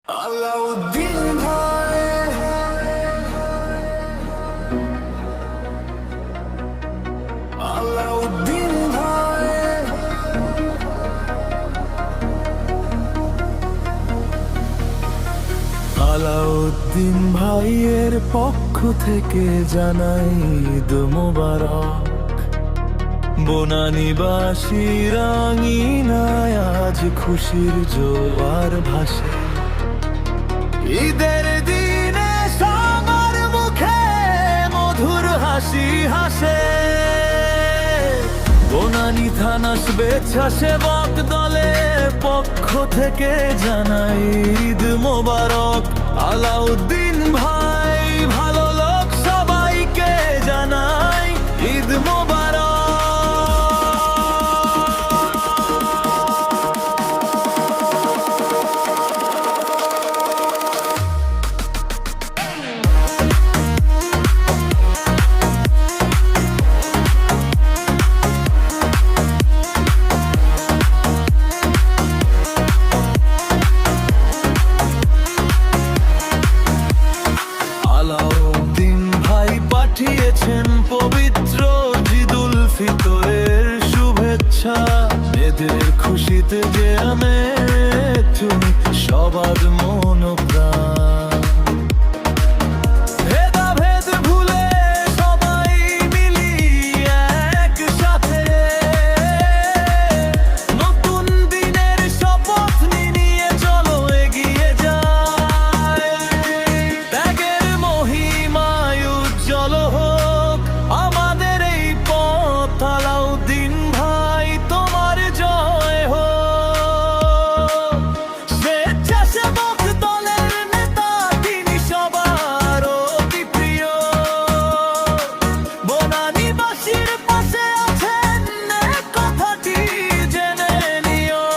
আলাউদ্দিন ভাই, আলাউদ্দিন ভাই, আলাউদ্দিন ভাইয়ের পক্ষ থেকে জানাই ঈদ মোবারক। বনানীবাসী রাঙিনায় আজ খুশির জোয়ার ভাসে। ঈদের দিনে সবার মুখে মধুর হাসি হাসে। বনানী থানা স্বেচ্ছাসেবক দলের পক্ষ থেকে জানাই ঈদ মোবারক। আলাউদ্দিন ভাই ভালো লোক, সবাইকে জানাই ঈদ মোবারক। আলাউদ্দিন ভাই পাঠিয়েছেন পবিত্র ঈদুল ফিতরের শুভেচ্ছা। এদের খুশিতে যে আমি তুমি সবার মন প্রাণ। ভেদাভেদ ভুলে সবাই মিলি একসাথে নতুন দিনের শপথ নিয়ে চলো এগিয়ে যায়। ত্যাগের মহিমায় উজ্জ্বল হোক আমাদের এই পথ। আলাউদ্দিন ভাই তোমার জয় হোক। স্বেচ্ছাসেবক দলের নেতা তিনি সবার অতি প্রিয়। বনানীবাসীর পাশে আছেন কথাটি জেনে নিও।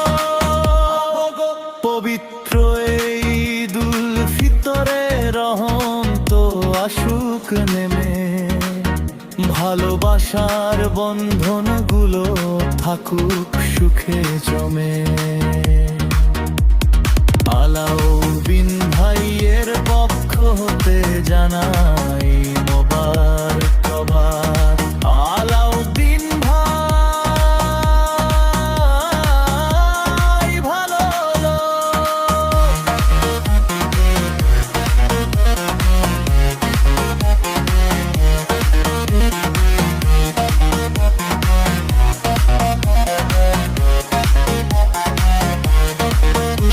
পবিত্র এই ঈদুল ফিতরে রহম তো আসুক নেমে। ভালোবাসার বন্ধনগুলো থাকুক সুখে জমে। আলাউদ্দিন ভাইয়ের পক্ষ হতে জানাই মোবারকবাদ। আলাউদ্দিন ভাই ভালো লোক।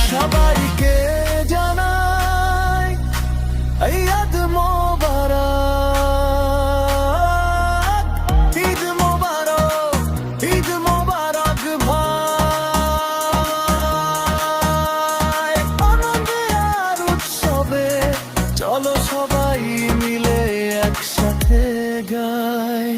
সবাইকে জানাই ঈদ মোবারক। ঈদ মোবারক, ঈদ মোবারক ভাই। আনন্দে আর উৎসবে চলো সবাই মিলে একসাথে গাই।